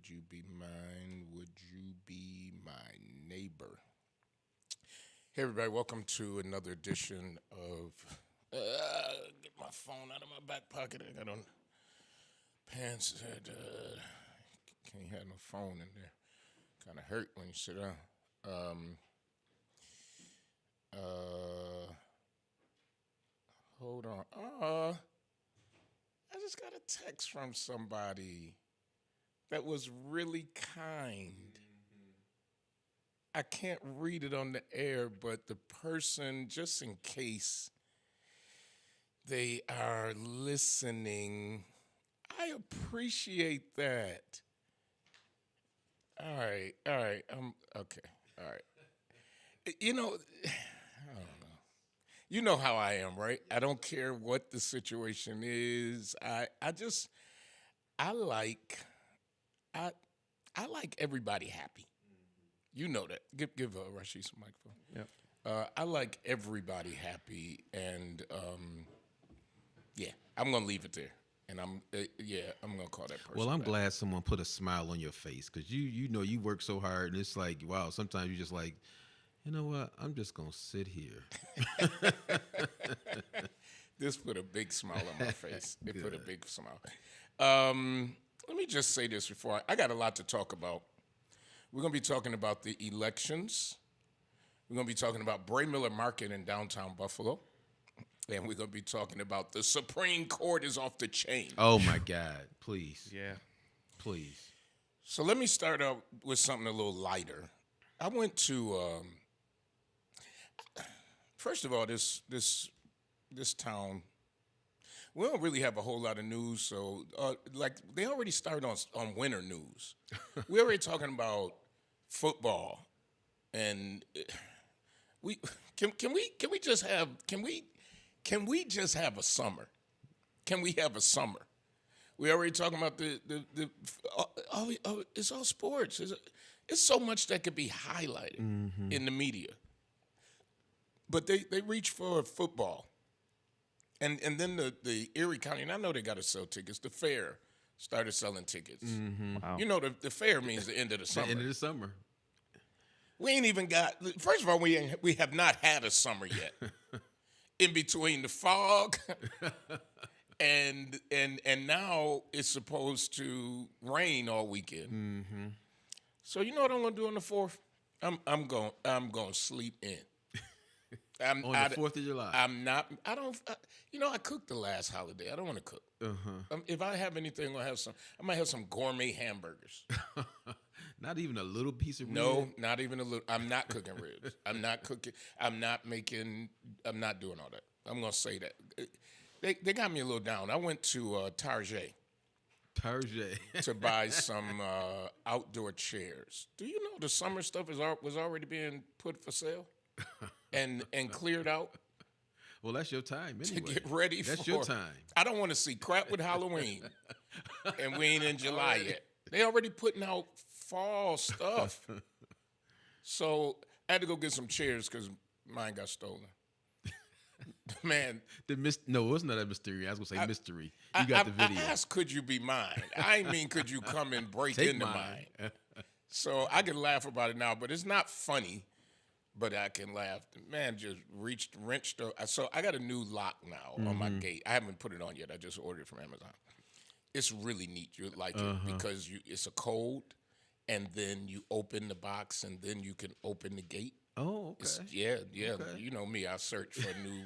Would you be mine? Would you be my neighbor? Hey, everybody, welcome to another edition of. Get my phone out of my back pocket. I got on pants that can't have no phone in there. Kind of hurt when you sit down. Hold on. I just got a text from somebody that was really kind. I can't read it on the air, but the person, just in case they are listening, I appreciate that. All right. Okay. All right. You know, I don't know. You know how I am, right? I don't care what the situation is. I like everybody happy. You know that. Give Rashid some microphone. Yep. I like everybody happy, and I'm gonna leave it there. And I'm gonna call that person. Well, I'm back. glad someone put a smile on your face because you know you work so hard and it's like wow. Sometimes you just like, you know what? I'm just gonna sit here. This put a big smile on my face. It put a big smile. Let me just say this before I got a lot to talk about. We're going to be talking about the elections. We're going to be talking about Braymiller Market in downtown Buffalo. And we're going to be talking about the Supreme Court is off the chain. Oh, my God. Please. Yeah. Please. So let me start out with something a little lighter. I went to, first of all, this town, we don't really have a whole lot of news. So, they already started on winter news. We're already talking about football, and we just have a summer? Can we have a summer? We already talking about it's all sports. It's so much that could be highlighted in the media, but they reach for football, and then the Erie County, and I know they got to sell tickets. The fair started selling tickets. Wow. You know, the fair means the end of the summer. The end of the summer. We ain't even got. First of all, we have not had a summer yet. In between the fog, and now it's supposed to rain all weekend. So you know what I'm gonna do on the 4th? I'm going to sleep in. On the 4th of July. I'm not. I don't. I cooked the last holiday. I don't want to cook. If I have anything, I might have some gourmet hamburgers. Not even a little piece of rib? No, not even a little. I'm not cooking ribs. I'm not cooking. I'm not making. I'm not doing all that. I'm gonna say that. They got me a little down. I went to Target to buy some outdoor chairs. Do you know the summer stuff was already being put for sale and cleared out? Well, that's your time anyway. To get ready That's for. your time. I don't want to see crap with Halloween, and we ain't in July yet. They already putting out fall stuff. So I had to go get some chairs because mine got stolen. Man. No, it wasn't that a mystery. I was going to say mystery. You got the video. I asked, could you be mine? I mean, could you come and break Take into mine? So I can laugh about it now, but it's not funny. But I can laugh. The man just wrenched. So I got a new lock now on my gate. I haven't put it on yet. I just ordered it from Amazon. It's really neat. You like it because it's a code, and then you open the box, and then you can open the gate. Oh, okay. Yeah. Okay. You know me. I search for a new.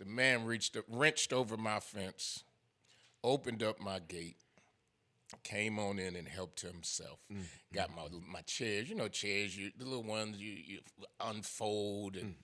The man wrenched over my fence, opened up my gate, came on in and helped himself. Got my chairs. You know, chairs. The little ones you unfold and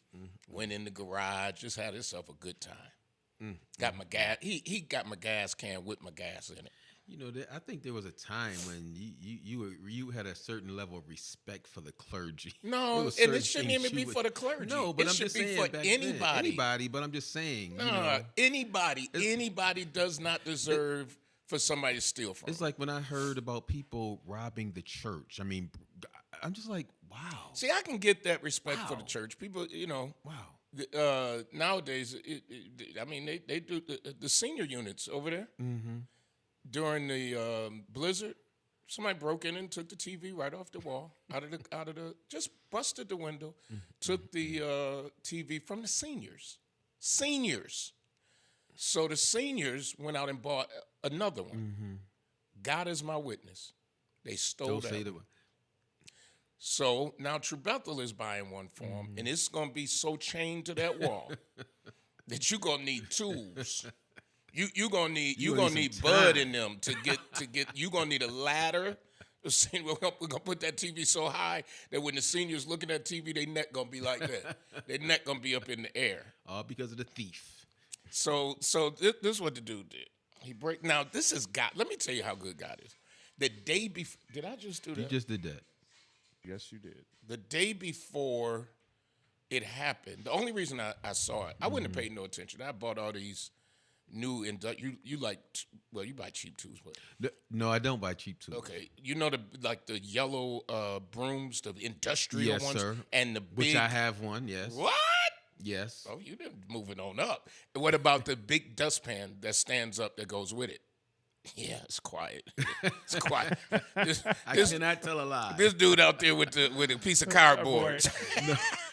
went in the garage. Just had himself a good time. Got my gas. He got my gas can with my gas in it. You know, I think there was a time when you had a certain level of respect for the clergy. No, and it shouldn't even be for the clergy. No, but it I'm should just be saying for back anybody. Then, anybody, but I'm just saying. No, anybody does not deserve for somebody to steal from. It's like when I heard about people robbing the church. I mean, I'm just like, wow. See, I can get that respect for the Wow. church. People, Wow. nowadays, they do the senior units over there during the blizzard. somebody broke in and took the TV right off the wall, just busted the window, took the TV from the seniors. Seniors. So the seniors went out and bought another one. God is my witness. They stole that one. So now True Bethel is buying one for him, and it's going to be so chained to that wall that you're going to need tools. You're going to need Bud in them to get. You're going to need a ladder. We're going to put that TV so high that when the seniors looking at TV, their neck going to be like that. Their neck going to be up in the air. All because of the thief. So this is what the dude did. Now, this is God. Let me tell you how good God is. The day before, did I just do that? You just did that. Yes, you did. The day before it happened, the only reason I saw it, I wouldn't have paid no attention. I bought all these new, you buy cheap tools, but No, I don't buy cheap tools. okay, you know the yellow brooms, the industrial ones, sir. and the big. Which I have one. Yes. What? Yes. Oh, you been moving on up. And what about the big dustpan that stands up that goes with it? Yeah, it's quiet. It's quiet. I cannot tell a lie. This dude out there with a piece of cardboard.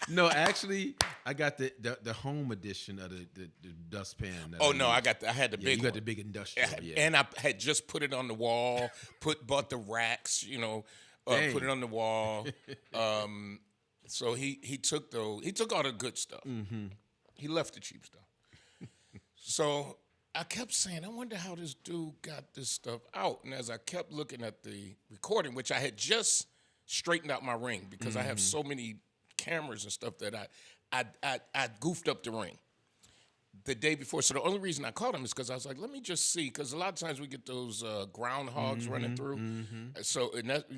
No, actually, I got the home edition of the dustpan. Oh no, I had the big. You got one. the big industrial. Yeah. And I had just put it on the wall. Bought the racks. Put it on the wall. So he took all the good stuff. He left the cheap stuff. So I kept saying, I wonder how this dude got this stuff out. And as I kept looking at the recording, which I had just straightened out my ring because I have so many cameras and stuff that I goofed up the ring the day before. So the only reason I called him is because I was like, let me just see, because a lot of times we get those groundhogs running through. So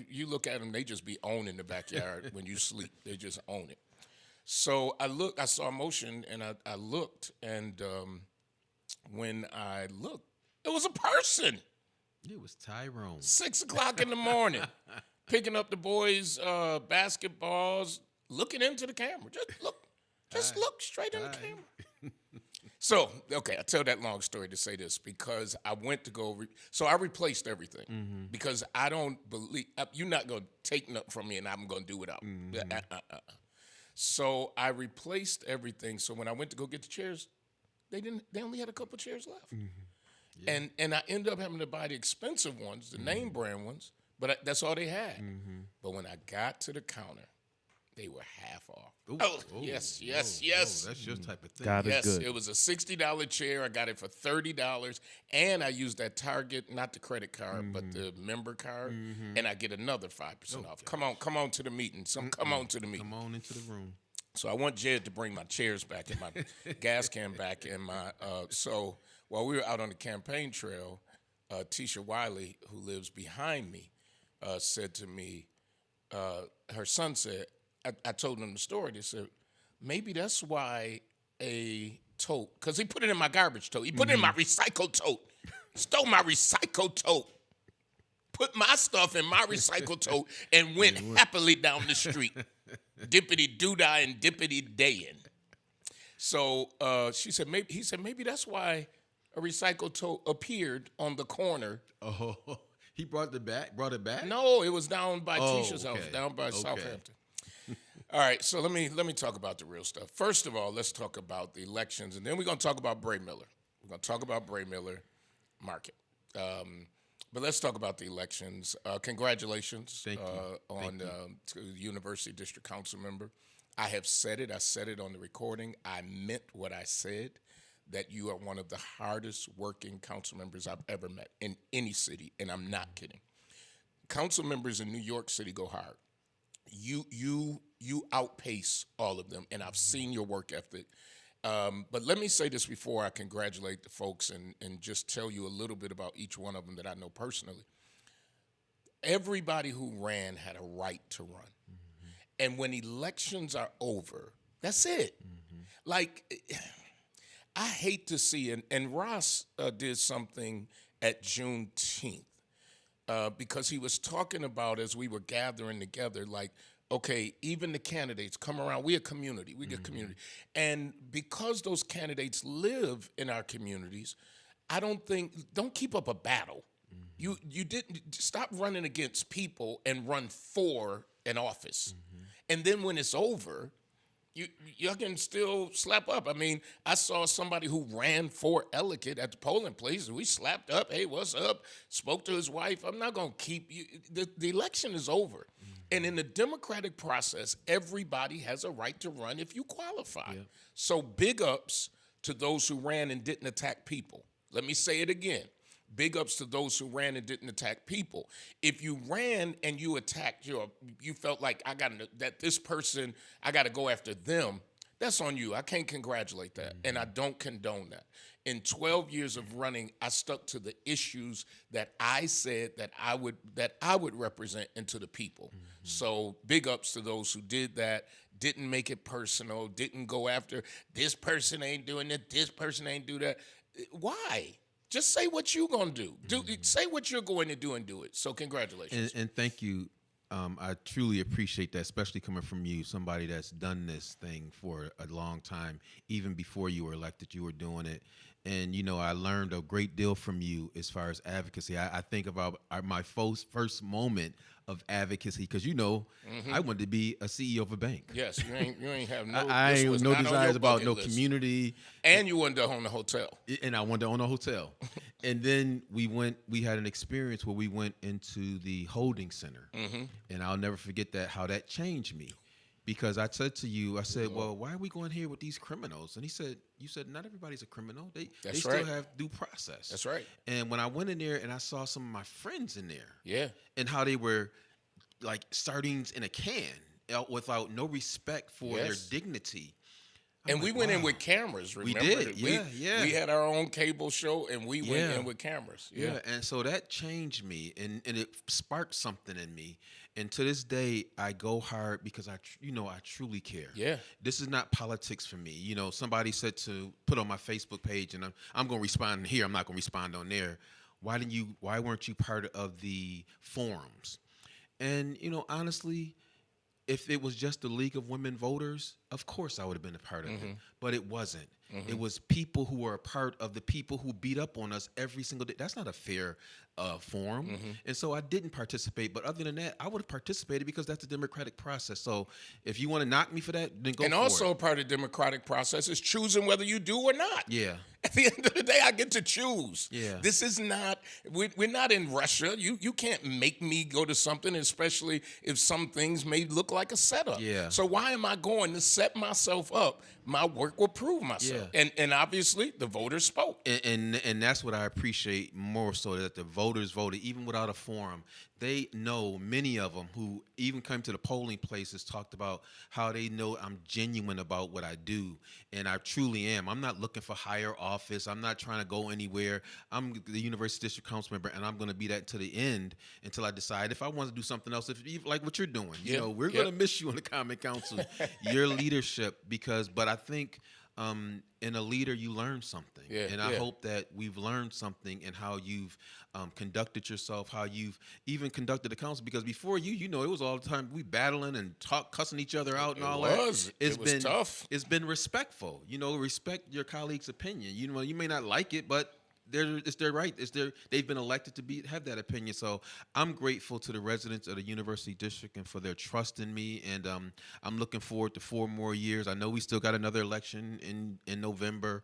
you look at them, they just be owning the backyard when you sleep. They just own it. So I saw motion, and I looked, and when I looked, it was a person. It was Tyrone. 6 o'clock in the morning, picking up the boys' basketballs, looking into the camera. Just look straight in the camera. So, okay, I tell that long story to say this because I went to go, so I replaced everything because I don't believe, you're not going to take nothing from me and I'm going to do without. So I replaced everything. So when I went to go get the chairs, they only had a couple chairs left. Yeah. And I ended up having to buy the expensive ones, the name brand ones, but that's all they had. But when I got to the counter, they were half off. Yes. That's your type of thing. God is good. It was a $60 chair. I got it for $30, and I used that Target, not the credit card, but the member card, and I get another 5% off. Come on to the meeting. Come on to the meeting. Come on into the room. So I want Jed to bring my chairs back and my gas can back and my. So while we were out on the campaign trail, Tisha Wiley, who lives behind me, said to me, her son said, I told him the story. They said, maybe that's why a tote, because he put it in my garbage tote. He put it in my recycle tote. Stole my recycle tote. Put my stuff in my recycle tote and went happily down the street. Dippity doo-dah and dippity dayin'. So he said, maybe that's why a recycle tote appeared on the corner. Oh, he brought it back? No, it was down by Tisha's house, okay. down by Southampton. All right, so let me talk about the real stuff. First of all, let's talk about the elections, and then we're going to talk about Braymiller. We're going to talk about Braymiller Market. But let's talk about the elections. Congratulations on to the University District Council member. I have said it. I said it on the recording. I meant what I said, that you are one of the hardest working council members I've ever met in any city, and I'm not kidding. Council members in New York City go hard. You outpace all of them, and I've seen your work ethic. But let me say this before I congratulate the folks and just tell you a little bit about each one of them that I know personally. Everybody who ran had a right to run. And when elections are over, that's it. Like, I hate to see, and Ross did something at Juneteenth because he was talking about, as we were gathering together, like, okay, even the candidates come around. We're a community. We get community. And because those candidates live in our communities, don't keep up a battle. You didn't stop running against people and run for an office. And then when it's over, you can still slap up. I mean, I saw somebody who ran for Ellicott at the polling place. We slapped up. Hey, what's up? Spoke to his wife. I'm not going to keep you. The election is over. And in the democratic process, everybody has a right to run if you qualify. Yeah. So big ups to those who ran and didn't attack people. Let me say it again. Big ups to those who ran and didn't attack people. If you ran and you attacked you felt like I got to go after them. That's on you. I can't congratulate that, and I don't condone that. In 12 years of running, I stuck to the issues that I said that I would represent and to the people. So big ups to those who did that. Didn't make it personal. Didn't go after this person ain't doing it. This person ain't do that. Why? Just say what you're going to do. Say what you're going to do and do it. So congratulations. And thank you. I truly appreciate that, especially coming from you, somebody that's done this thing for a long time. Even before you were elected, you were doing it. And, I learned a great deal from you as far as advocacy. I think about my first moment of advocacy because, I wanted to be a CEO of a bank. Yes, you ain't have no. I ain't no desires about no list. Community. And you wanted to own a hotel. And I wanted to own a hotel. And then we had an experience where we went into the holding center. And I'll never forget how that changed me. Because I said to you, well, why are we going here with these criminals? And you said, not everybody's a criminal. They still have due process. That's right. And when I went in there and I saw some of my friends in there. Yeah. And how they were like sardines in a can without no respect for their dignity. And we went in with cameras, remember? We did, yeah. We had our own cable show, and we went in with cameras. Yeah, and so that changed me, and it sparked something in me. And to this day, I go hard because I truly care. Yeah. This is not politics for me. Somebody said to put on my Facebook page, and I'm going to respond here. I'm not going to respond on there. Why weren't you part of the forums? And, honestly, if it was just the League of Women Voters, of course I would have been a part of it. But it wasn't. It was people who were a part of the people who beat up on us every single day. That's not a fair forum. And so I didn't participate. But other than that, I would have participated because that's the democratic process. So if you want to knock me for that, then go for it. And also part of the democratic process is choosing whether you do or not. Yeah. At the end of the day, I get to choose. Yeah. This is not, we're not in Russia. You can't make me go to something, especially if some things may look like a setup. Yeah. So why am I going to set myself up? My work will prove myself. Yeah. And obviously, the voters spoke. And that's what I appreciate more so, that the voters voted, even without a forum. They know, many of them who even come to the polling places talked about how they know I'm genuine about what I do. And I truly am. I'm not looking for higher office. I'm not trying to go anywhere. I'm the University District Council member, and I'm going to be that to the end until I decide if I want to do something else, like what you're doing. We're going to miss you on the Common Council, your leadership, but I think in a leader, you learn something. And I hope that we've learned something in how you've conducted yourself, how you've even conducted the council. Because before it was all the time we battling and cussing each other out and all that. It was tough. It's been respectful. Respect your colleague's opinion. You may not like it, but it's their right. They've been elected to have that opinion. So I'm grateful to the residents of the University District and for their trust in me. And I'm looking forward to 4 more years. I know we still got another election in November,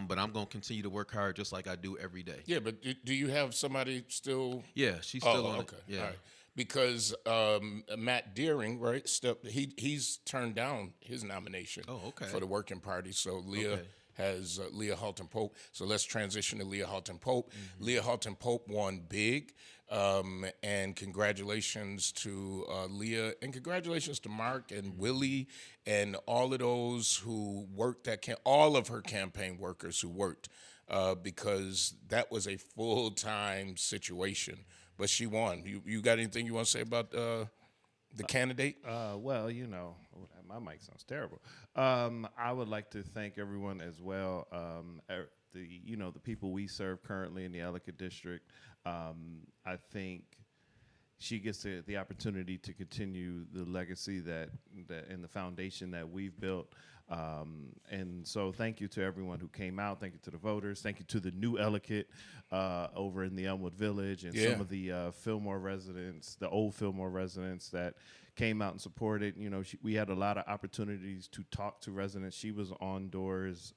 but I'm going to continue to work hard just like I do every day. Yeah, but do you have somebody still? Yeah, she's still on okay. it. Yeah. All right. Because Matt Deering, right, he's turned down his nomination for the Working Party. So Leah has Leah Halton Pope. So let's transition to Leah Halton Pope. Leah Halton Pope won big. And congratulations to Leah, and congratulations to Mark and Willie and all of those who worked all of her campaign workers who worked, because that was a full-time situation. But she won. You got anything you want to say about the candidate? Well, my mic sounds terrible. I would like to thank everyone as well. The people we serve currently in the Ellicott District. I think she gets the opportunity to continue the legacy that and the foundation that we've built. And so thank you to everyone who came out. Thank you to the voters. Thank you to the new Ellicott over in the Elmwood Village and some of the Fillmore residents, the old Fillmore residents that came out and supported. You know, we had a lot of opportunities to talk to residents. She was on doors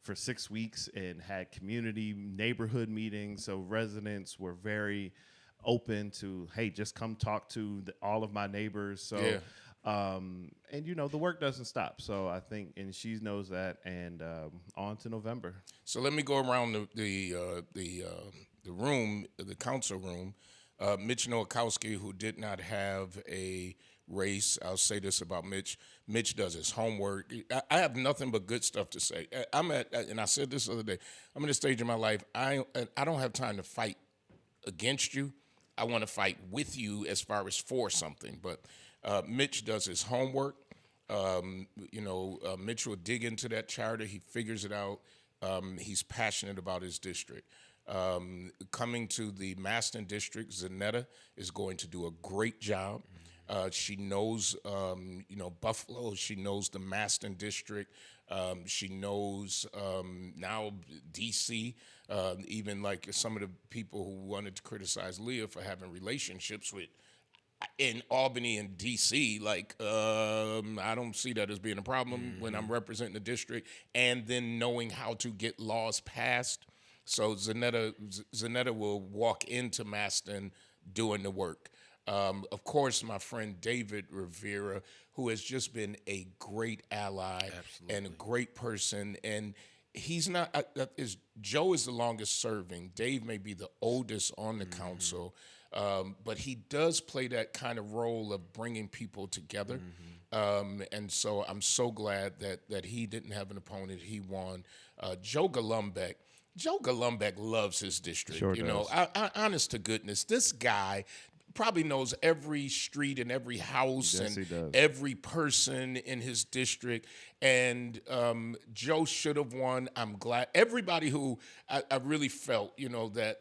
for 6 weeks and had community neighborhood meetings. So residents were very open to, hey, just come talk to all of my neighbors. So, and you know, the work doesn't stop. So I think, and she knows that, and on to November. So let me go around the room, the council room. Mitch Nowakowski, who did not have a race, I'll say this about Mitch. Mitch does his homework. I have nothing but good stuff to say. And I said this the other day, I'm in a stage in my life, I don't have time to fight against you. I want to fight with you as far as for something. But Mitch does his homework. Mitch will dig into that charter. He figures it out. He's passionate about his district. Coming to the Maston district, Zanetta is going to do a great job. She knows, Buffalo. She knows the Maston district. She knows now D.C., even like some of the people who wanted to criticize Leah for having relationships with in Albany and D.C., I don't see that as being a problem when I'm representing the district, and then knowing how to get laws passed. So Zanetta will walk into Maston doing the work. Of course, my friend David Rivera, who has just been a great ally and a great person. And he's not, Joe is the longest serving. Dave may be the oldest on the council, but he does play that kind of role of bringing people together. And so I'm so glad that he didn't have an opponent. He won. Joe Golumbek loves his district. Sure does. Honest to goodness, this guy probably knows every street and every house and every person in his district. And Joe should have won. I'm glad. Everybody who I really felt, that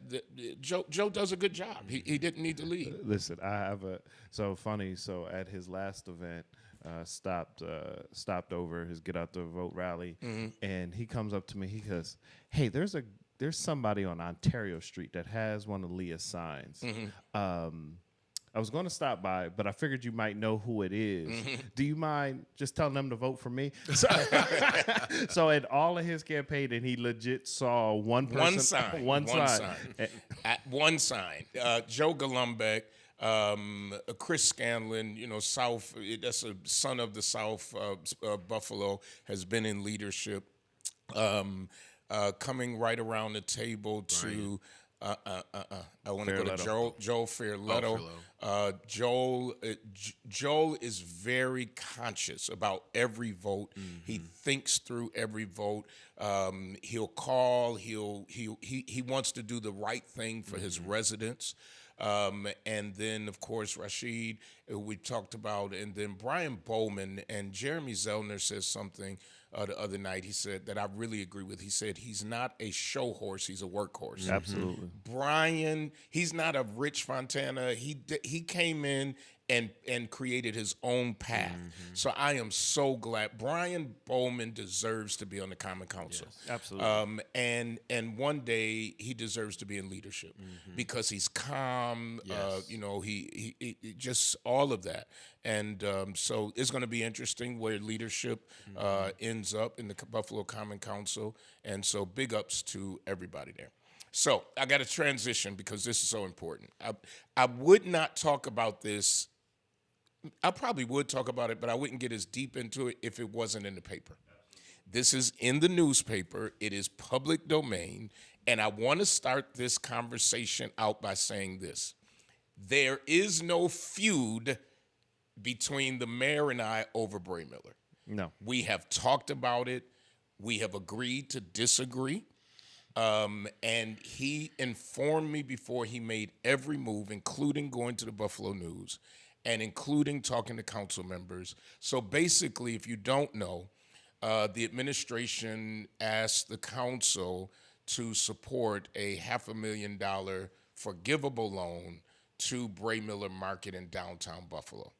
Joe does a good job. He didn't need to lead. Listen, I have so at his last event, stopped over his Get Out the Vote rally, and he comes up to me. He goes, "Hey, there's somebody on Ontario Street that has one of Leah's signs. I was going to stop by, but I figured you might know who it is. Do you mind just telling them to vote for me?" So at all of his campaign, and he legit saw one person, one sign. Joe Golumbek. Chris Scanlon, South, that's a son of the South, Buffalo, has been in leadership. Coming right around the table to, I want to go to Joel Fairletto. Joel is very conscious about every vote. He thinks through every vote. He'll call. He wants to do the right thing for his residents. And then, of course, Rashid, we talked about, and then Brian Bowman, and Jeremy Zellner says something the other night. He said that I really agree with. He said he's not a show horse, he's a workhorse. Absolutely. Brian, he's not a Rich Fontana. He came in and created his own path. So I am so glad. Brian Bowman deserves to be on the Common Council. Yes, absolutely. And one day he deserves to be in leadership because he's calm. Yes. He just all of that. And so it's going to be interesting where leadership ends up in the Buffalo Common Council. And so big ups to everybody there. So I got to transition because this is so important. I would not talk about this. I probably would talk about it, but I wouldn't get as deep into it if it wasn't in the paper. This is in the newspaper. It is public domain. And I want to start this conversation out by saying this. There is no feud between the mayor and I over Braymiller. No. We have talked about it. We have agreed to disagree. And he informed me before he made every move, including going to the Buffalo News and including talking to council members. So basically, if you don't know, the administration asked the council to support a $500,000 forgivable loan to Braymiller Market in downtown Buffalo.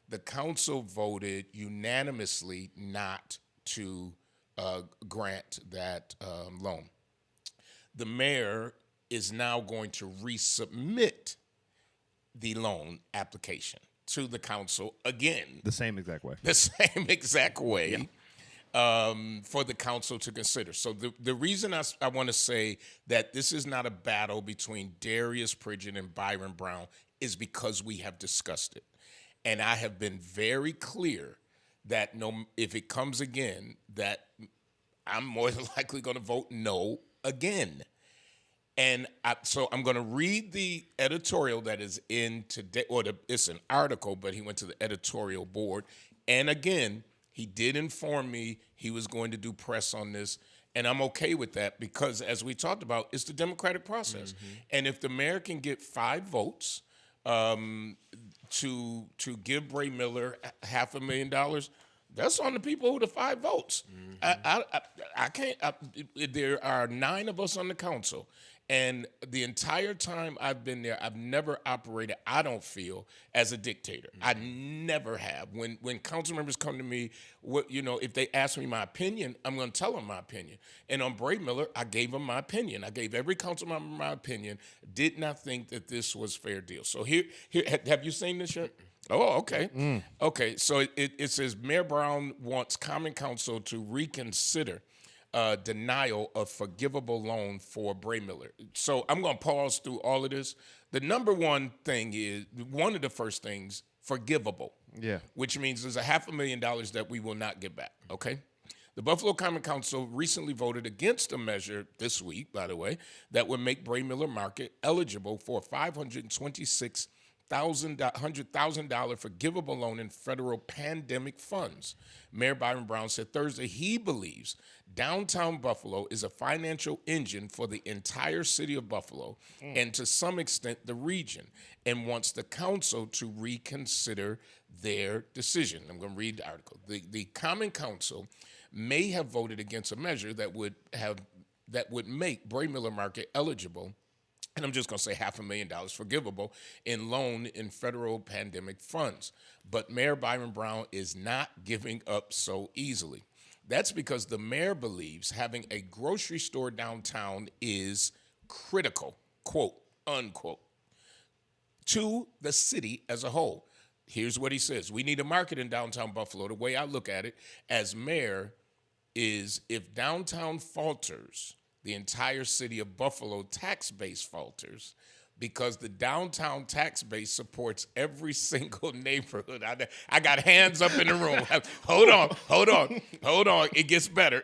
The council voted unanimously not to grant that loan. The mayor is now going to resubmit the loan application to the council again. The same exact way. The same exact way. For the council to consider. So the reason I want to say that this is not a battle between Darius Pridgen and Byron Brown is because we have discussed it. And I have been very clear that if it comes again, that I'm more than likely going to vote no again. And so I'm going to read the editorial that is in today, it's an article, but he went to the editorial board. And again, he did inform me he was going to do press on this, and I'm okay with that because, as we talked about, it's the democratic process. And if the mayor can get 5 votes to give Braymiller $500,000, that's on the people who the 5 votes. I can't. There are 9 of us on the council. And the entire time I've been there, I've never operated, I don't feel, as a dictator. I never have. When council members come to me, if they ask me my opinion, I'm going to tell them my opinion. And on Braymiller, I gave them my opinion. I gave every council member my opinion. Did not think that this was fair deal. So here, have you seen this yet? Oh, okay. Okay, so it says Mayor Brown wants Common Council to reconsider denial of forgivable loan for Braymiller. So I'm going to pause through all of this. The number one thing is, one of the first things, forgivable. Yeah. Which means there's $500,000 that we will not get back, okay? The Buffalo Common Council recently voted against a measure this week, by the way, that would make Braymiller Market eligible for a $526,000 forgivable loan in federal pandemic funds. Mayor Byron Brown said Thursday he believes downtown Buffalo is a financial engine for the entire city of Buffalo and to some extent the region, and wants the council to reconsider their decision. I'm going to read the article. The Common Council may have voted against a measure that would make Braymiller Market eligible, and I'm just going to say $500,000 forgivable in loan in federal pandemic funds. But Mayor Byron Brown is not giving up so easily. That's because the mayor believes having a grocery store downtown is critical, quote, unquote, to the city as a whole. Here's what he says. We need a market in downtown Buffalo. The way I look at it as mayor is if downtown falters, the entire city of Buffalo tax base falters, because the downtown tax base supports every single neighborhood. I got hands up in the room. Hold on. It gets better.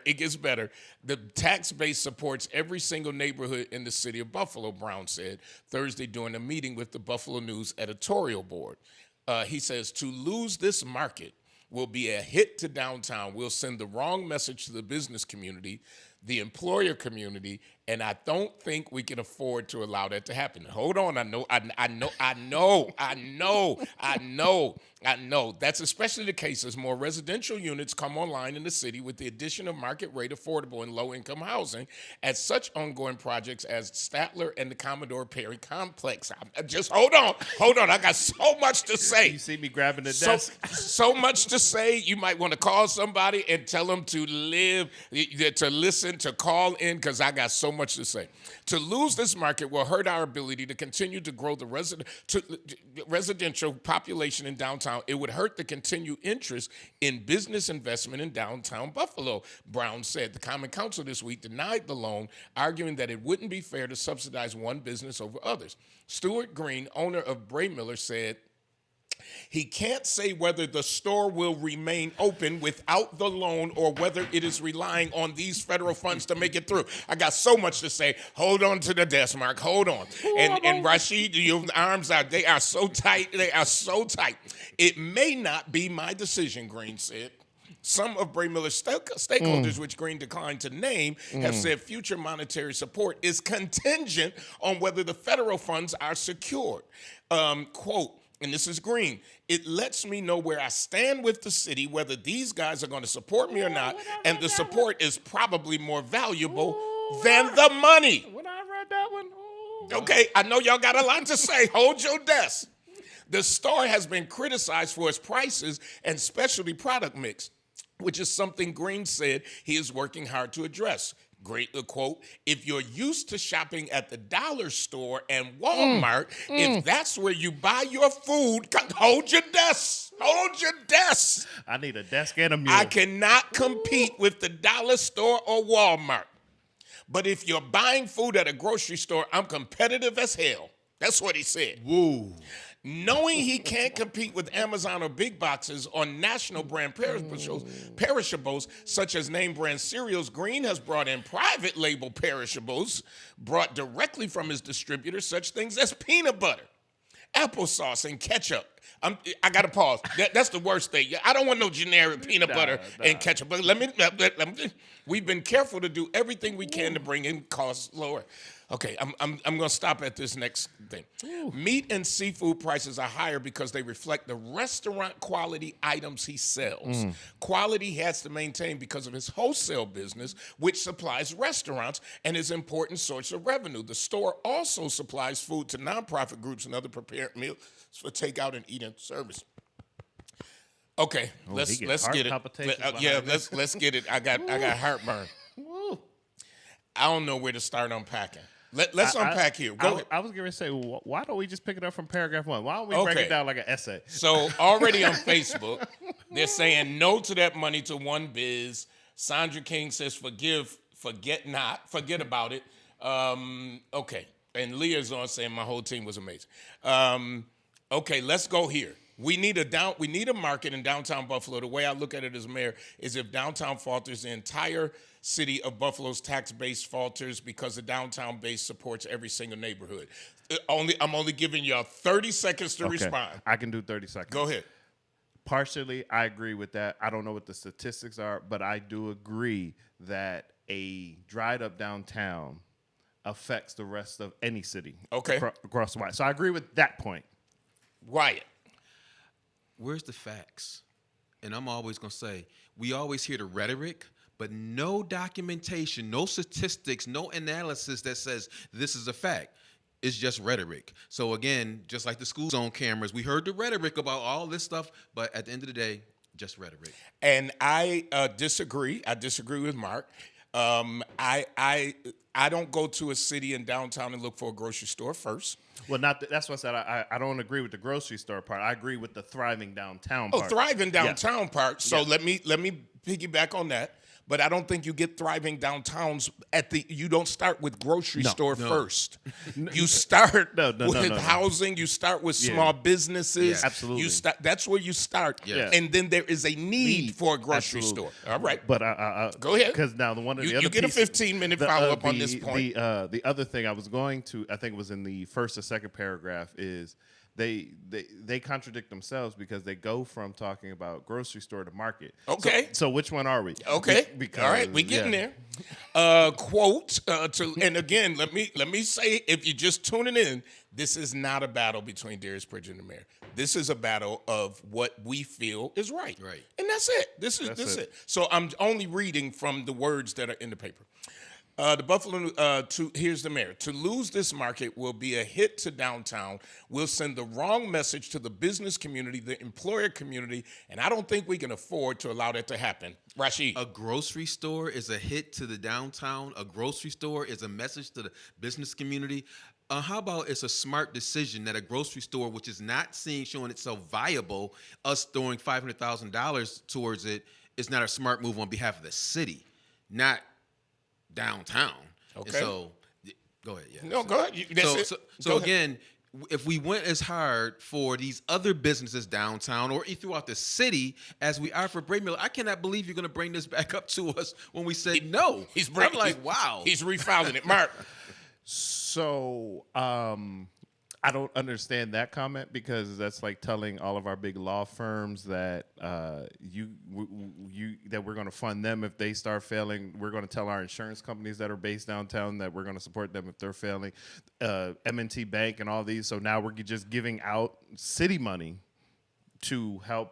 The tax base supports every single neighborhood in the city of Buffalo, Brown said Thursday during a meeting with the Buffalo News editorial board. He says, to lose this market will be a hit to downtown. We'll send the wrong message to the business community, the employer community, and I don't think we can afford to allow that to happen. Hold on, I know. That's especially the case as more residential units come online in the city with the addition of market rate affordable and low-income housing as such ongoing projects as Statler and the Commodore Perry complex. Just hold on. I got so much to say. You see me grabbing the desk? So much to say. You might want to call somebody and tell them to listen, to call in, because I got so much to say. To lose this market will hurt our ability to continue to grow the residential population in downtown. It would hurt the continued interest in business investment in downtown Buffalo, Brown said. The Common Council this week denied the loan, arguing that it wouldn't be fair to subsidize one business over others. Stuart Green, owner of Braymiller, said he can't say whether the store will remain open without the loan or whether it is relying on these federal funds to make it through. I got so much to say. Hold on to the desk, Mark. Hold on. And Rashid, your arms are, they are so tight. It may not be my decision, Green said. Some of Braymiller's stakeholders, which Green declined to name, have said future monetary support is contingent on whether the federal funds are secured. Quote, and this is Green, it lets me know where I stand with the city, whether these guys are going to support me or not, and the support is probably more valuable than the money. When I read that one, Okay, I know y'all got a lot to say. Hold your desk. The store has been criticized for its prices and specialty product mix, which is something Green said he is working hard to address. Great quote, if you're used to shopping at the dollar store and Walmart, if that's where you buy your food, hold your desk. Hold your desk. I need a desk and a mule. I cannot compete with the dollar store or Walmart. But if you're buying food at a grocery store, I'm competitive as hell. That's what he said. Whoa. Knowing he can't compete with Amazon or big boxes on national brand perishables such as name brand cereals, Green has brought in private label perishables brought directly from his distributors, such things as peanut butter, applesauce, and ketchup. I got to pause. That's the worst thing. I don't want no generic peanut butter and ketchup. But let me, we've been careful to do everything we can to bring in costs lower. Okay, I'm going to stop at this next thing. Meat and seafood prices are higher because they reflect the restaurant quality items he sells. Quality he has to maintain because of his wholesale business, which supplies restaurants and is an important source of revenue. The store also supplies food to nonprofit groups and other prepared meals for takeout and eat-in service. Okay, let's get it. Let's get it. I got heartburn. I don't know where to start unpacking. Let's unpack here. I was going to say, why don't we just pick it up from paragraph 1? Why don't we break it down like an essay? So already on Facebook, they're saying no to that money to One Biz. Sandra King says forget about it. Okay, and Leah's on saying my whole team was amazing. Okay, let's go here. We need a market in downtown Buffalo. The way I look at it as mayor is if downtown falters, the entire city of Buffalo's tax base falters because the downtown base supports every single neighborhood. I'm only giving y'all 30 seconds to respond. I can do 30 seconds. Go ahead. Partially, I agree with that. I don't know what the statistics are, but I do agree that a dried up downtown affects the rest of any city. Okay. Across the line. So I agree with that point. Wyatt. Where's the facts? And I'm always going to say, we always hear the rhetoric, but no documentation, no statistics, no analysis that says this is a fact. It's just rhetoric. So again, just like the school zone cameras, we heard the rhetoric about all this stuff, but at the end of the day, just rhetoric. And I disagree. I disagree with Mark. I don't go to a city in downtown and look for a grocery store first. Well, that's what I said. I don't agree with the grocery store part. I agree with the thriving downtown part. Oh, thriving downtown part. So let me piggyback on that. But I don't think you get thriving downtowns you don't start with grocery store first. You start with housing. You start with small businesses. Yeah, absolutely. That's where you start. Yeah. And then there is a need for a grocery store. All right. But go ahead. Because now the other you get a 15-minute follow-up on this point. The other thing I was going to, I think it was in the first or second paragraph, is they contradict themselves because they go from talking about grocery store to market. Okay. So which one are we? Okay. All right, we getting there. Quote and again, let me say, if you're just tuning in, this is not a battle between Darius Pridgen and the mayor. This is a battle of what we feel is right. Right. And that's it. This is it. So I'm only reading from the words that are in the paper. The Buffalo, here's the mayor. To lose this market will be a hit to downtown. We'll send the wrong message to the business community, the employer community, and I don't think we can afford to allow that to happen. Rashid. A grocery store is a hit to the downtown. A grocery store is a message to the business community. How about it's a smart decision that a grocery store, which is not showing itself viable, us throwing $500,000 towards it, is not a smart move on behalf of the city, not downtown. Okay. And so, go ahead. Yeah. No, go ahead. So again, if we went as hard for these other businesses downtown or throughout the city as we are for Braymiller, I cannot believe you're going to bring this back up to us when we said no. I'm like, wow. He's refiling it. Mark. So I don't understand that comment because that's like telling all of our big law firms that that we're going to fund them if they start failing. We're going to tell our insurance companies that are based downtown that we're going to support them if they're failing. M&T Bank and all these. So now we're just giving out city money to help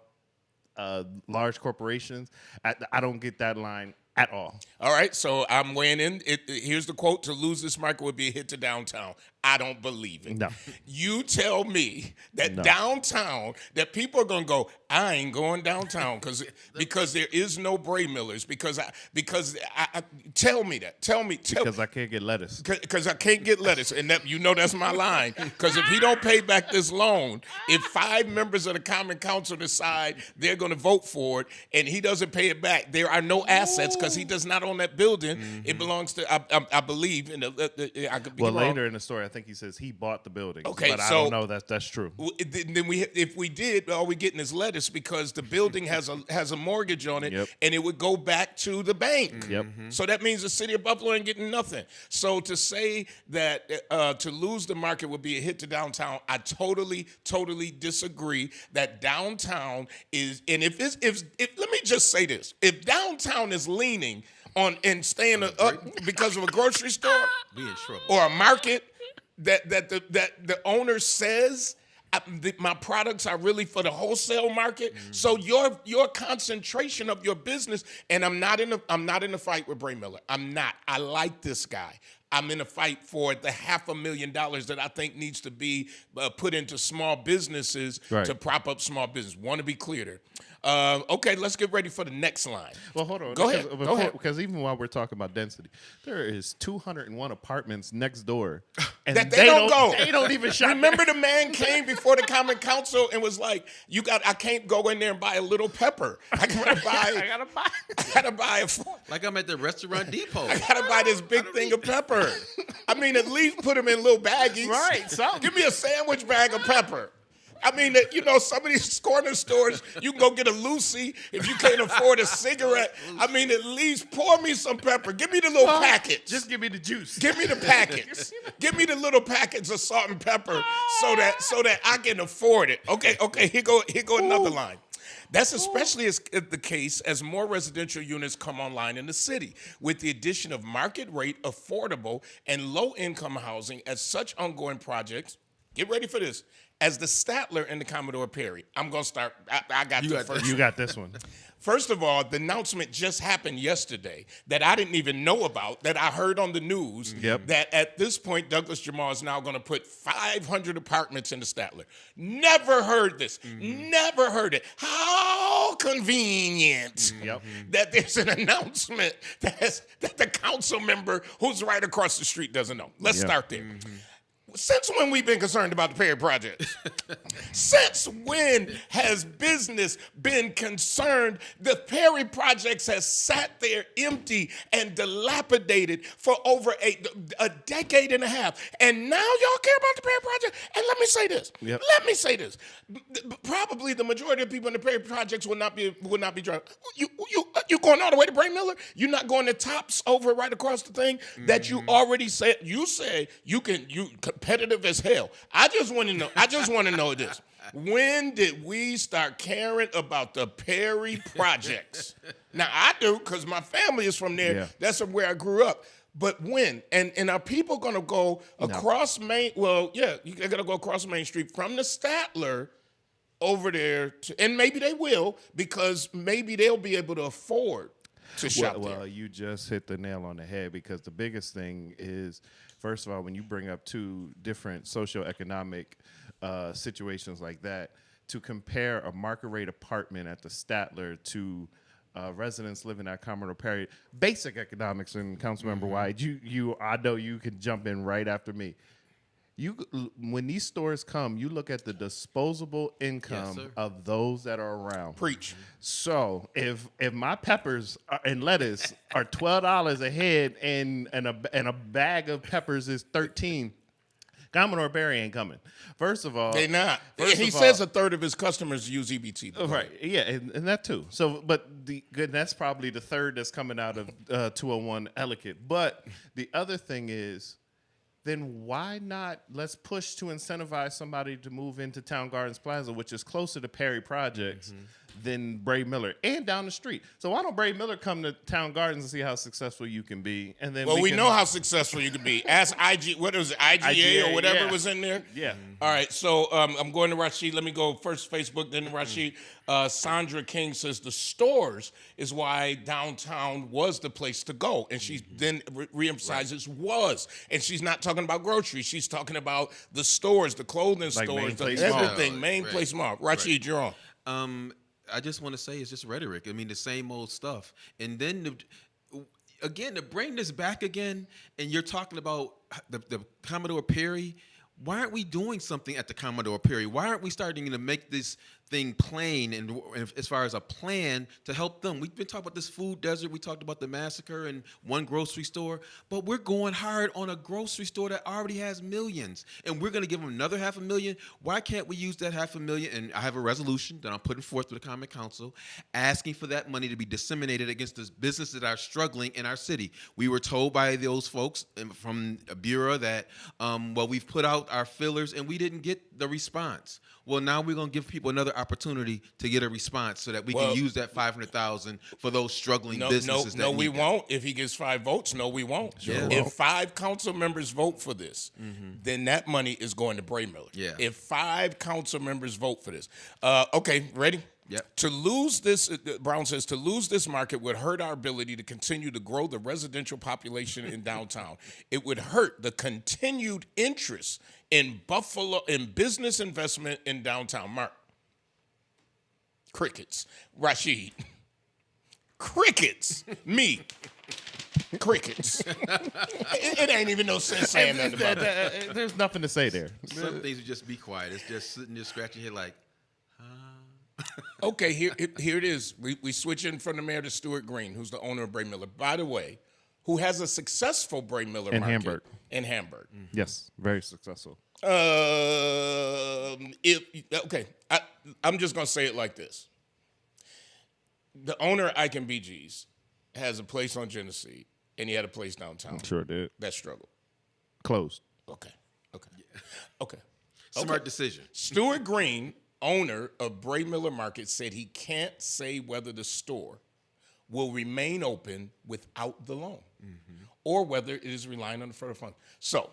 large corporations. I don't get that line at all. All right, so I'm weighing in. Here's the quote: "To lose this market would be a hit to downtown." I don't believe it. No. You tell me that No. downtown, that people are gonna go, I ain't going downtown because there is no Braymillers. Because I tell me that. Tell me. Because I can't get lettuce. Because I can't get lettuce, and that that's my line. Because if he don't pay back this loan, if 5 members of the Common Council decide they're going to vote for it, and he doesn't pay it back, there are no assets because he does not own that building. It belongs to I believe. I could be Well, wrong. later in the story, I think he says he bought the building. Okay, but I so- don't know that's true. Then if we did, all we getting is lettuce because the building has a mortgage on it, Yep. and it would go back to the bank. Yep. So that means the city of Buffalo ain't getting nothing. So to say that to lose the market would be a hit to downtown, I totally disagree. That downtown is, and if let me just say this: if downtown is leaning on and staying up because of a grocery store We in trouble. or a market that the owner says my products are really for the wholesale market. So your concentration of your business, and I'm not in a fight with Braymiller. I'm not. I like this guy. I'm in a fight for the $500,000 that I think needs to be put into small businesses to prop up small business. Want to be clear there. Okay, let's get ready for the next line. Well, hold on. Go ahead. Because even while we're talking about density, there is 201 apartments next door. And That they don't go. They don't even shop. Remember the man came before the Common Council and was like, I can't go in there and buy a little pepper. I gotta buy Like I'm at the restaurant depot. I gotta buy this big thing of pepper. I mean, at least put them in little baggies. Right, something. Give me a sandwich bag of pepper. I mean, some of these corner stores, you can go get a Lucy if you can't afford a cigarette. I mean, at least pour me some pepper. Give me the little packets. Just give me the juice. Give me the packets. Give me the little packets of salt and pepper so that I can afford it. Okay. Here go another line. That's especially the case as more residential units come online in the city, with the addition of market rate, affordable, and low-income housing as such ongoing projects. Get ready for this. As the Statler and the Commodore Perry. I'm going to start. I got the first. You got this one. First of all, the announcement just happened yesterday that I didn't even know about, that I heard on the news, that at this point, Douglas Jamal is now going to put 500 apartments in the Statler. Never heard this. Never heard it. How convenient that there's an announcement that the council member who's right across the street doesn't know. Let's start there. Since when we've been concerned about the Perry projects? Since when has business been concerned? The Perry projects has sat there empty and dilapidated for over a decade and a half. And now y'all care about the Perry project? And let me say this. Probably the majority of people in the Perry projects will not be driving. You going all the way to Braymiller? You're not going to Tops over right across the thing that you already said. You say you competitive as hell. I just want to know this. When did we start caring about the Perry projects? Now I do because my family is from there. Yeah. That's from where I grew up. But when? And are people going to go across Main? Well, yeah, you're going to go across Main Street from the Statler over there, and maybe they will, because maybe they'll be able to afford to shop there. Well, you just hit the nail on the head, because the biggest thing is, first of all, when you bring up two different socioeconomic situations like that, to compare a market rate apartment at the Statler to residents living at Commodore Perry, basic economics, and Councilmember White, I know you can jump in right after me. When these stores come, you look at the disposable income of those that are around. Preach. So if my peppers and lettuce are $12 a head and a bag of peppers is $13, Commodore Perry ain't coming. First of all, they're not. He says a third of his customers use EBT. Right. Yeah, and that too. So, but that's probably the third that's coming out of 201 Ellicott. But the other thing is, then why not let's push to incentivize somebody to move into Town Gardens Plaza, which is closer to Perry Projects, than Braymiller and down the street. So why don't Braymiller come to Town Gardens and see how successful you can be? And then Well, we can, know how successful you can be. Ask what is it, IGA or whatever was in there? Yeah. All right, so I'm going to Rashid. Let me go first Facebook, then Rashid. Sandra King says the stores is why downtown was the place to go. And she then reemphasizes was. And she's not talking about groceries. She's talking about the stores, the clothing Like stores, Main Place everything. Mall. Main Right. Place Mall. Rashid, you're on. I just want to say it's just rhetoric. I mean, the same old stuff. And then, again, to bring this back again, and you're talking about the Commodore Perry, why aren't we doing something at the Commodore Perry? Why aren't we starting to make this thing plain and as far as a plan to help them? We've been talking about this food desert. We talked about the massacre in one grocery store, but we're going hard on a grocery store that already has millions, and we're going to give them another $500,000. Why can't we use that $500,000? And I have a resolution that I'm putting forth to the Common Council asking for that money to be disseminated against the businesses that are struggling in our city. We were told by those folks from Bureau that, well, we've put out our fillers and we didn't get the response. Well, now we're going to give people another opportunity to get a response so that we can use that $500,000 for those struggling businesses. No, we won't. If he gets 5 votes, no, we won't. Sure. If 5 council members vote for this, then that money is going to Braymiller. Yeah. If 5 council members vote for this. Okay, ready? Yep. To lose this, Brown says, to lose this market would hurt our ability to continue to grow the residential population in downtown. It would hurt the continued interest in business investment in downtown. Mark. Crickets. Rashid. Crickets. Me. Crickets. it ain't even no sense saying that about it. There's nothing to say there. Some things would just be quiet. It's just sitting there scratching your head like, Okay, here it is. We switch in from the mayor to Stuart Green, who's the owner of Braymiller. By the way, who has a successful Braymiller In Market Hamburg. in Hamburg. Yes, very successful. I'm just gonna say it like this. The owner of Ike and BG's has a place on Genesee, and he had a place downtown. Sure did. That struggled. Closed. Okay. smart decision. Stuart Green, owner of Braymiller Market, said he can't say whether the store will remain open without the loan or whether it is relying on the federal funds. So,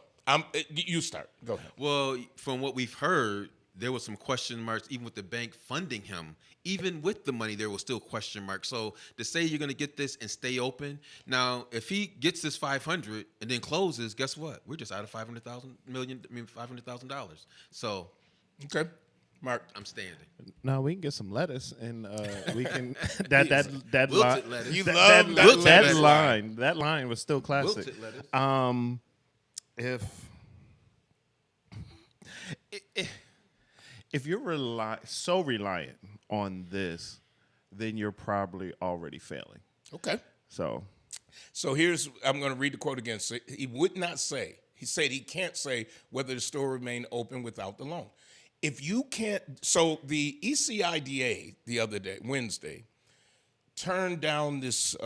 you start. Go ahead. Well, from what we've heard, there was some question marks, even with the bank funding him. Even with the money, there was still question marks. So to say you're going to get this and stay open, now if he gets this 500 and then closes, guess what? We're just out of $500,000. So, Okay. Mark. I'm standing. No, we can get some lettuce, and we can that Wilted line. lettuce. You that, love that, that that line. That line was still classic. Wilted lettuce. If you're so reliant on this, then you're probably already failing. Okay. So I'm going to read the quote again. So he would not say, he said he can't say whether the store remain open without the loan. If you can't, so the ECIDA the other day, Wednesday, turned down this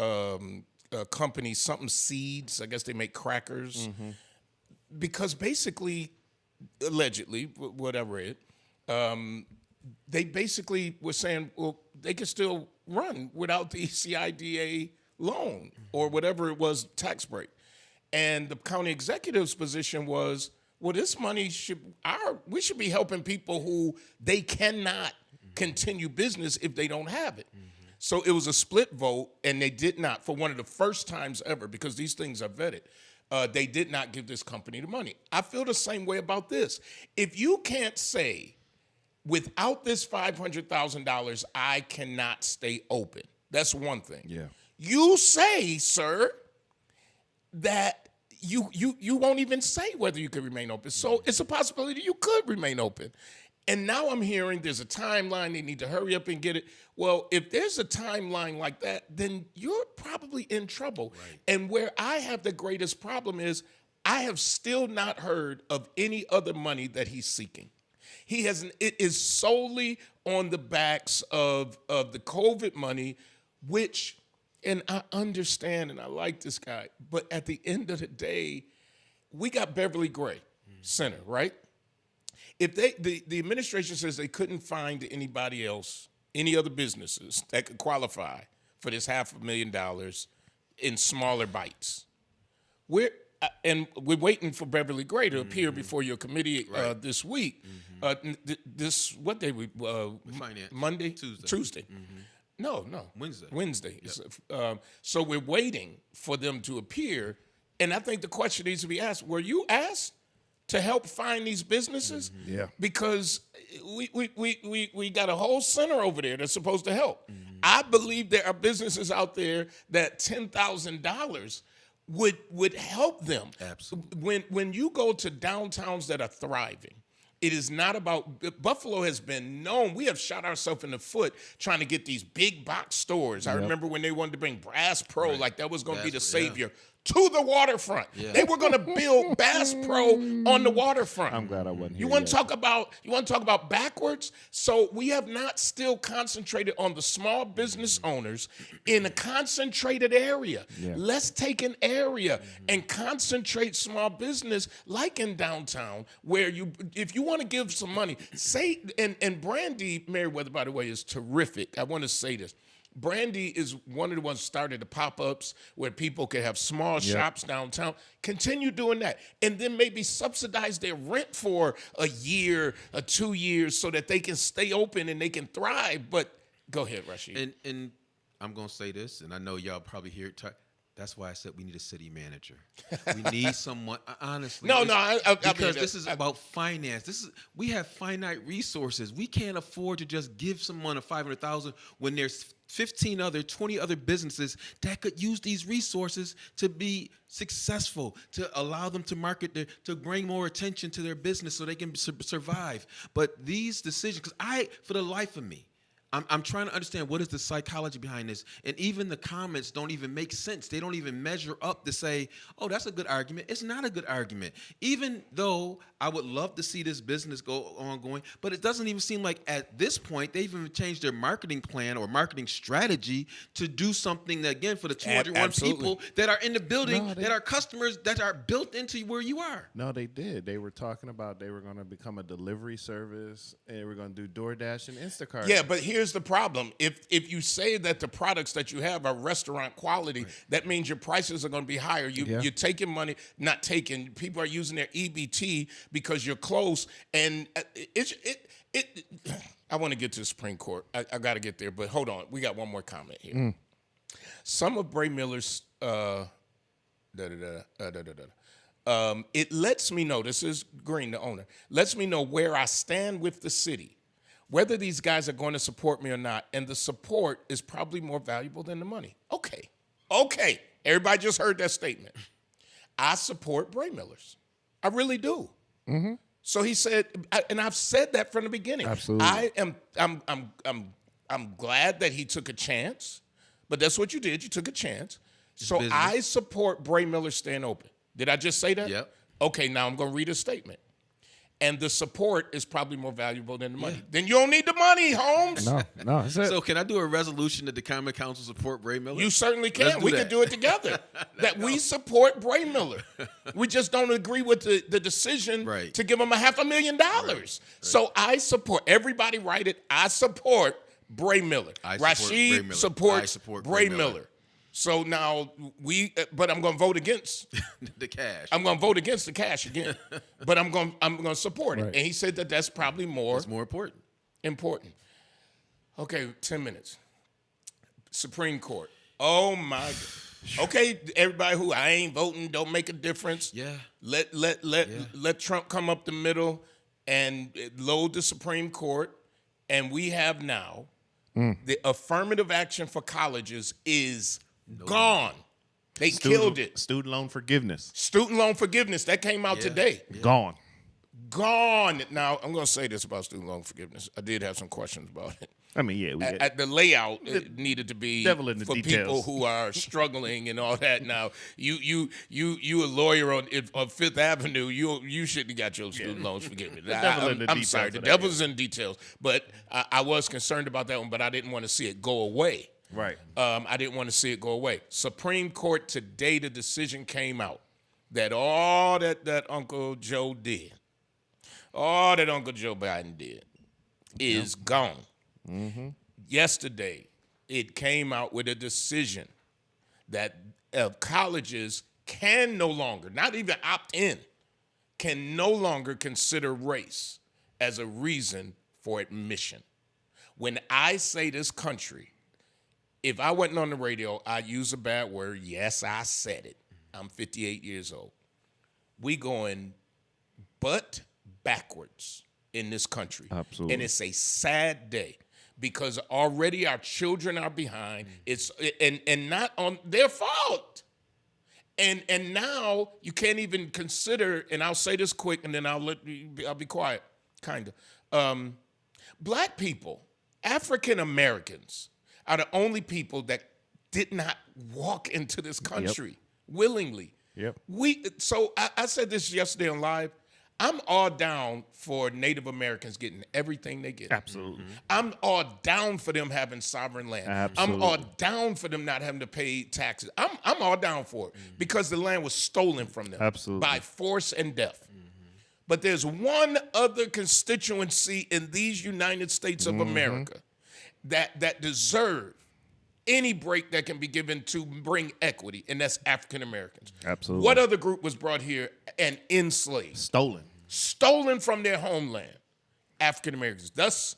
company, something Seeds, I guess they make crackers, because basically, allegedly, whatever it, they basically were saying, well, they can still run without the ECIDA loan or whatever it was, tax break. And the county executive's position was, well, this money we should be helping people who they cannot continue business if they don't have it. So it was a split vote, and they did not, for one of the first times ever, because these things are vetted, they did not give this company the money. I feel the same way about this. If you can't say, without this $500,000, I cannot stay open, that's one thing. Yeah. You say, sir, that you won't even say whether you could remain open. So it's a possibility you could remain open. And now I'm hearing there's a timeline, they need to hurry up and get it. Well, if there's a timeline like that, then you're probably in trouble. Right. And where I have the greatest problem is I have still not heard of any other money that he's seeking. It is solely on the backs of the COVID money, which, and I understand and I like this guy, but at the end of the day, we got Beverly Gray Center, right? If the administration says they couldn't find anybody else any other businesses that could qualify for this $500,000 in smaller bites. We're waiting for Beverly Gray to appear before your committee this week. This what day we Finance. Monday, Tuesday. No, Wednesday. Yep. So we're waiting for them to appear, and I think the question needs to be asked: were you asked to help find these businesses? Yeah. Because we got a whole center over there that's supposed to help. I believe there are businesses out there that $10,000 would help them. Absolutely. When you go to downtowns that are thriving, it is not about Buffalo has been known. We have shot ourselves in the foot trying to get these big box stores. I remember when they wanted to bring Bass Pro, like that was going to be the savior. To the waterfront. Yeah. They were going to build Bass Pro on the waterfront. I'm glad I wasn't here. You want to talk about backwards? So we have not still concentrated on the small business owners in a concentrated area. Yeah. Let's take an area and concentrate small business like in downtown where if you want to give some money, say, and Brandy Merriweather, by the way, is terrific. I want to say this. Brandy is one of the ones who started the pop-ups where people could have small shops downtown. Continue doing that. And then maybe subsidize their rent for a year or 2 years so that they can stay open and they can thrive. But go ahead, Rashid. And I'm going to say this, and I know y'all probably hear it. That's why I said we need a city manager. We need someone, honestly. Because this is about finance. We have finite resources. We can't afford to just give someone a $500,000 when there's 20 other businesses that could use these resources to be successful, to allow them to market, to bring more attention to their business so they can survive. But these decisions, because for the life of me, I'm trying to understand what is the psychology behind this. And even the comments don't even make sense. They don't even measure up to say, oh, that's a good argument. It's not a good argument. Even though I would love to see this business go ongoing, but it doesn't even seem like at this point they've even changed their marketing plan or marketing strategy to do something that, again, for the 201 people that are in the building, that are customers that are built into where you are. No, they did. They were talking about they were going to become a delivery service and they were going to do DoorDash and Instacart. Yeah, but here's the problem. If you say that the products that you have are restaurant quality, that means your prices are going to be higher. You're taking money, not taking. People are using their EBT because you're close. And I want to get to the Supreme Court. I got to get there, but hold on. We got one more comment here. Some of Braymiller's it lets me know, this is Green, the owner, lets me know where I stand with the city, whether these guys are going to support me or not, and the support is probably more valuable than the money. Okay. Everybody just heard that statement. I support Braymillers. I really do. Mm-hmm. So he said, and I've said that from the beginning. Absolutely. I'm glad that he took a chance, but that's what you did. You took a chance. So business. I support Braymiller staying open. Did I just say that? Yep. Okay, now I'm going to read a statement. And the support is probably more valuable than the money. Yeah. Then you don't need the money, Holmes. No. That's it. So can I do a resolution that the Common Council support Braymiller? You certainly can. We can do it together. that we support Braymiller. We just don't agree with the decision to give him $500,000. Right. So I support. Everybody write it. I support Braymiller. Rashid supports Braymiller. So now but I'm going to vote against the cash. I'm going to vote against the cash again, but I'm going to support it. And he said that that's probably more. It's more important. Important. Okay, 10 minutes. Supreme Court. Oh my God. Okay, everybody who I ain't voting, don't make a difference. Yeah. Let Trump come up the middle and load the Supreme Court, and we have now the affirmative action for colleges is gone. They killed it. Student loan forgiveness. Student loan forgiveness. That came out today. Yeah. Gone. Now, I'm going to say this about student loan forgiveness. I did have some questions about it. I mean, yeah. At the layout, it needed to be for details. people who are struggling and all that. Now, you a lawyer on Fifth Avenue. You shouldn't have got your student loans forgiven. I'm sorry. The devil's in details. But I was concerned about that one, but I didn't want to see it go away. Right. I didn't want to see it go away. Supreme Court today, the decision came out that all that Uncle Joe did, all that Uncle Joe Biden did, is gone. Mm-hmm. yesterday, it came out with a decision that colleges can no longer, not even opt in, can no longer consider race as a reason for admission. When I say this country, if I wasn't on the radio, I'd use a bad word. Yes, I said it. I'm 58 years old. We going butt backwards in this country. Absolutely. And it's a sad day because already our children are behind. It's and not on their fault. And now you can't even consider, and I'll say this quick and then I'll be quiet, kind of. Black people, African Americans are the only people that did not walk into this country willingly. Yep. So I said this yesterday on live. I'm all down for Native Americans getting everything they get. Absolutely. I'm all down for them having sovereign land. Absolutely. I'm all down for them not having to pay taxes. I'm all down for it because the land was stolen from them. Absolutely. By force and death. But there's one other constituency in these United States of America that deserve any break that can be given to bring equity, and that's African Americans. Absolutely. What other group was brought here and enslaved? Stolen from their homeland. African Americans. Thus,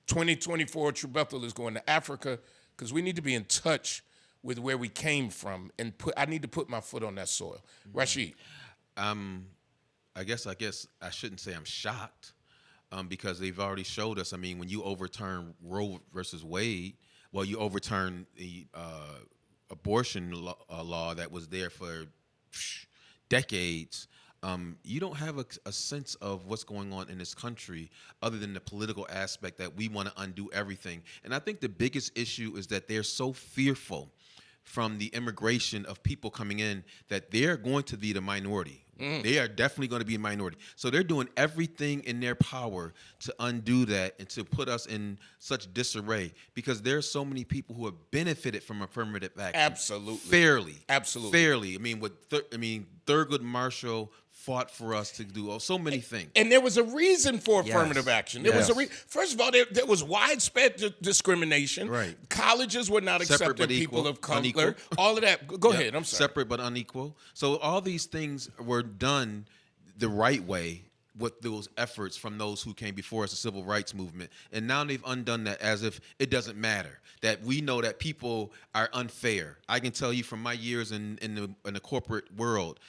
2024 True Bethel is going to Africa because we need to be in touch with where we came from, and I need to put my foot on that soil. Rashid. I guess I shouldn't say I'm shocked because they've already showed us. I mean, when you overturn Roe versus Wade, well, you overturn the abortion law that was there for decades. You don't have a sense of what's going on in this country other than the political aspect that we want to undo everything. And I think the biggest issue is that they're so fearful from the immigration of people coming in that they're going to be the minority. They are definitely going to be a minority. So they're doing everything in their power to undo that and to put us in such disarray because there are so many people who have benefited from affirmative action. Absolutely. Fairly. Absolutely. Fairly. I mean, Thurgood Marshall fought for us to do so many things. And there was a reason for affirmative action. There was a first of all, there was widespread discrimination. Right. Colleges were not Separate accepting but people equal, of color. unequal. All of that. Go ahead. I'm sorry. Separate but unequal. So all these things were done the right way with those efforts from those who came before us, the civil rights movement. And now they've undone that as if it doesn't matter, that we know that people are unfair. I can tell you from my years in the corporate world,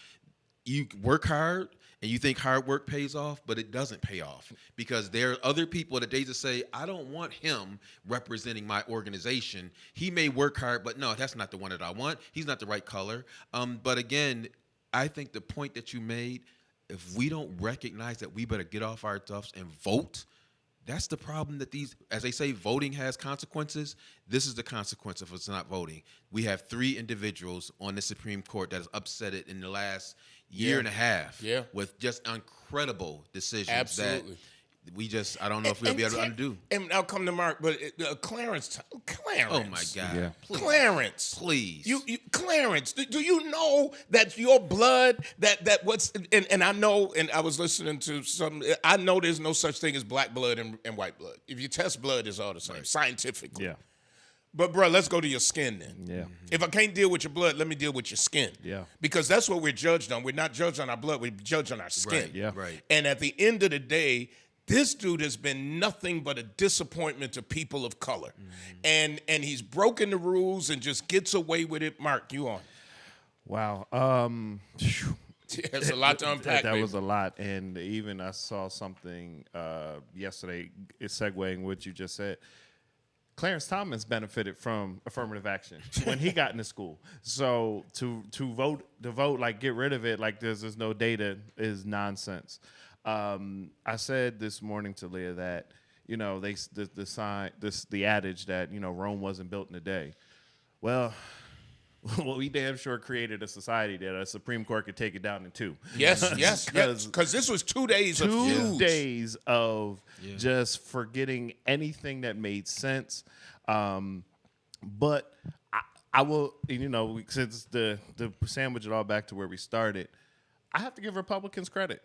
you work hard and you think hard work pays off, but it doesn't pay off because there are other people that they just say, I don't want him representing my organization. He may work hard, but no, that's not the one that I want. He's not the right color. But again, I think the point that you made, if we don't recognize that we better get off our duffs and vote, that's the problem that as they say, voting has consequences. This is the consequence of us not voting. We have 3 individuals on the Supreme Court that has upset it in the last year and a half with just incredible decisions. Absolutely. That I don't know if we'll be able to undo. And I'll come to Mark, but Clarence. Oh my God. Yeah. Please. Clarence. Please. Clarence, do you know that your blood, that what's, and I know, and I was listening to I know there's no such thing as black blood and white blood. If you test blood, it's all the same, scientifically. Yeah. But, bro, let's go to your skin then. Yeah. If I can't deal with your blood, let me deal with your skin. Yeah. Because that's what we're judged on. We're not judged on our blood. We're judged on our skin. Right. Yeah. Right. And at the end of the day, this dude has been nothing but a disappointment to people of color. And he's broken the rules and just gets away with it. Mark, you on. Wow. There's a lot to unpack. That was a lot. And even I saw something yesterday, segueing what you just said. Clarence Thomas benefited from affirmative action when he got into school. So to vote, like get rid of it, like there's no data is nonsense. I said this morning to Leah that the adage that Rome wasn't built in a day. Well, we damn sure created a society that a Supreme Court could take it down in 2. Yes. Because this was 2 days of 2 days of just forgetting anything that made sense. But I will, since the sandwich it all back to where we started, I have to give Republicans credit.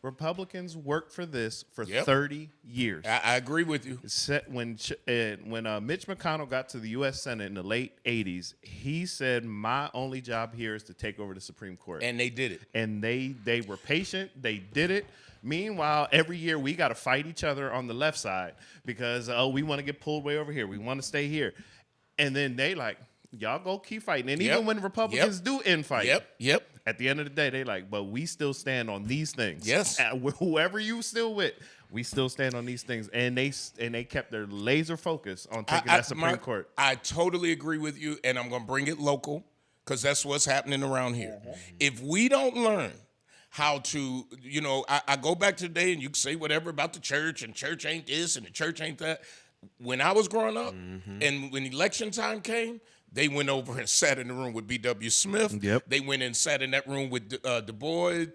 Republicans worked for this for Yep. 30 years. I agree with you. When Mitch McConnell got to the U.S. Senate in the late 80s, he said, my only job here is to take over the Supreme Court. And they did it. And they were patient. They did it. Meanwhile, every year we got to fight each other on the left side because, we want to get pulled way over here. We want to stay here. And then they like, y'all go keep fighting. And even when Republicans do infight, at the end of the day, they like, but we still stand on these things. Yes. Whoever you still with, we still stand on these things. And they kept their laser focus on taking that Supreme Court. I totally agree with you, and I'm going to bring it local because that's what's happening around here. If we don't learn how to, I go back to the day, and you can say whatever about the church, and church ain't this, and the church ain't that. When I was growing up, and when election time came, they went over and sat in the room with B.W. Smith. Yep. They went and sat in that room with Du Bois,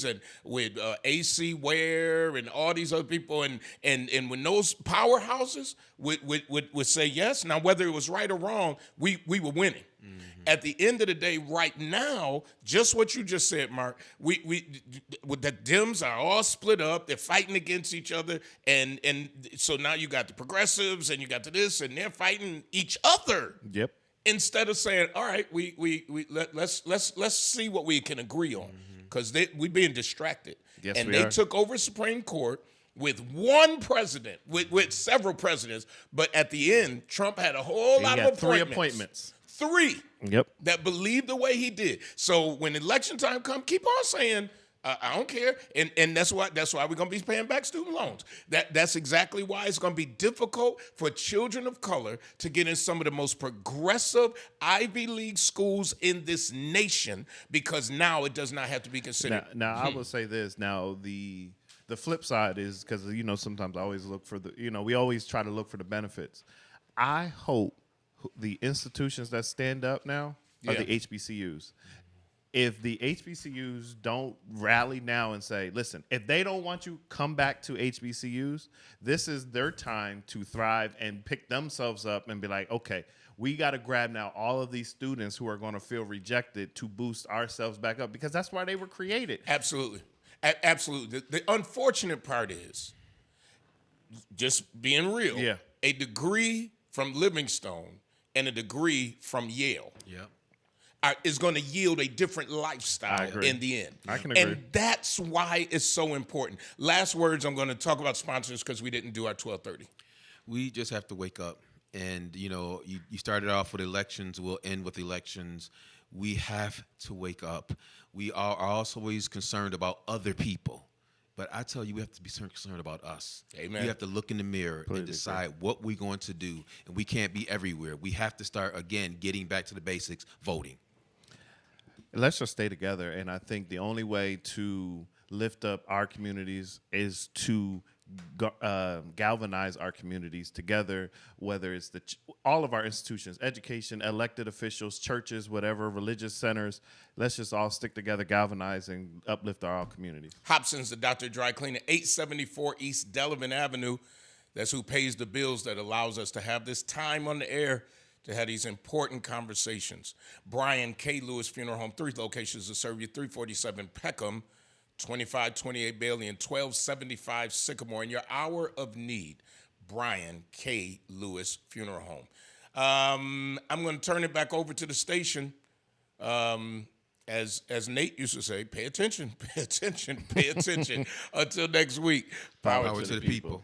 and with A.C. Ware and all these other people. And when those powerhouses would say yes, now whether it was right or wrong, we were winning. At the end of the day, right now, just what you just said, Mark, the Dems are all split up. They're fighting against each other, and so now you got the progressives and you got this, and they're fighting each other. Yep. Instead of saying, all right, let's see what we can agree on, because we're being distracted. Yes, and we they are. took over Supreme Court with one president, with several presidents, but at the end, Trump had a whole lot of three appointments. Three. Yep. That believe the way he did. So when election time comes, keep on saying, I don't care. And that's why we're going to be paying back student loans. That's exactly why it's going to be difficult for children of color to get in some of the most progressive Ivy League schools in this nation, because now it does not have to be considered. Now I will say this. Now, the flip side is, because, sometimes I always look for we always try to look for the benefits. I hope the institutions that stand up now are the HBCUs. If the HBCUs don't rally now and say, listen, if they don't want you, come back to HBCUs, this is their time to thrive and pick themselves up and be like, okay, we got to grab now all of these students who are going to feel rejected to boost ourselves back up, because that's why they were created. Absolutely. Absolutely. The unfortunate part is, just being real, a degree from Livingstone and a degree from Yale is going to yield a different lifestyle in the end. I can agree. And that's why it's so important. Last words, I'm going to talk about sponsors because we didn't do our 12:30. We just have to wake up. And, you started off with elections. We'll end with elections. We have to wake up. We are also always concerned about other people. But I tell you, we have to be concerned about us. Amen. We have to look in the mirror and decide what we're going to do. And we can't be everywhere. We have to start, again, getting back to the basics, voting. Let's just stay together. And I think the only way to lift up our communities is to galvanize our communities together, whether it's all of our institutions, education, elected officials, churches, whatever, religious centers. Let's just all stick together, galvanize, and uplift our communities. Hobson's, the Dr. Dry Cleaner, 874 East Delavan Avenue. That's who pays the bills that allows us to have this time on the air to have these important conversations. Brian K. Lewis Funeral Home, 3 locations to serve you, 347 Peckham, 2528 Bailey, and 1275 Sycamore. In your hour of need, Brian K. Lewis Funeral Home. I'm going to turn it back over to the station. As Nate used to say, pay attention, pay attention, pay attention. Until next week, power to the people.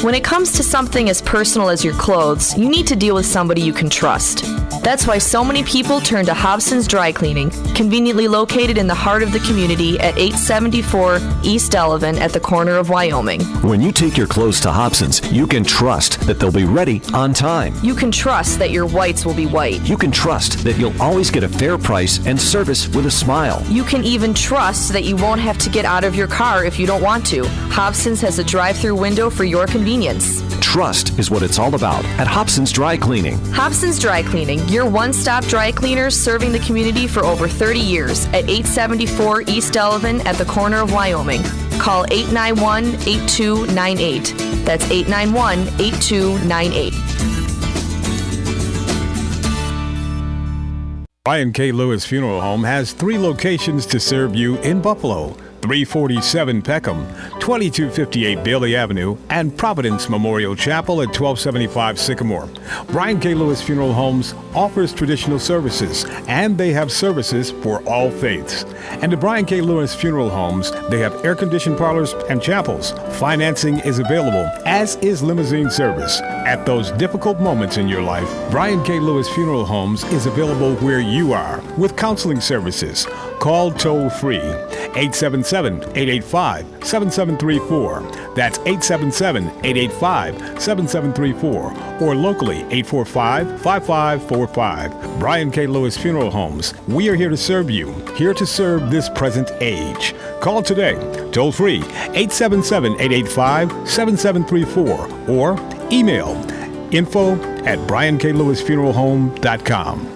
When it comes to something as personal as your clothes, you need to deal with somebody you can trust. That's why so many people turn to Hobson's Dry Cleaning, conveniently located in the heart of the community at 874 East Delavan at the corner of Wyoming. When you take your clothes to Hobson's, you can trust that they'll be ready on time. You can trust that your whites will be white. You can trust that you'll always get a fair price and service with a smile. You can even trust that you won't have to get out of your car if you don't want to. Hobson's has a drive-through window for your convenience. Trust is what it's all about at Hobson's Dry Cleaning. Hobson's Dry Cleaning, your one-stop dry cleaners serving the community for over 30 years at 874 East Delavan at the corner of Wyoming. Call 891-8298. That's 891-8298. Brian K. Lewis Funeral Home has 3 locations to serve you in Buffalo: 347 Peckham, 2258 Bailey Avenue, and Providence Memorial Chapel at 1275 Sycamore. Brian K. Lewis Funeral Homes offers traditional services, and they have services for all faiths. And at Brian K. Lewis Funeral Homes, they have air-conditioned parlors and chapels. Financing is available, as is limousine service. At those difficult moments in your life, Brian K. Lewis Funeral Homes is available where you are with counseling services. Call toll-free 877-885-7734. That's 877-885-7734. Or locally 845-5545. Brian K. Lewis Funeral Homes. We are here to serve you, here to serve this present age. Call today, toll-free 877-885-7734. Or email info@brianklewisfuneralhome.com.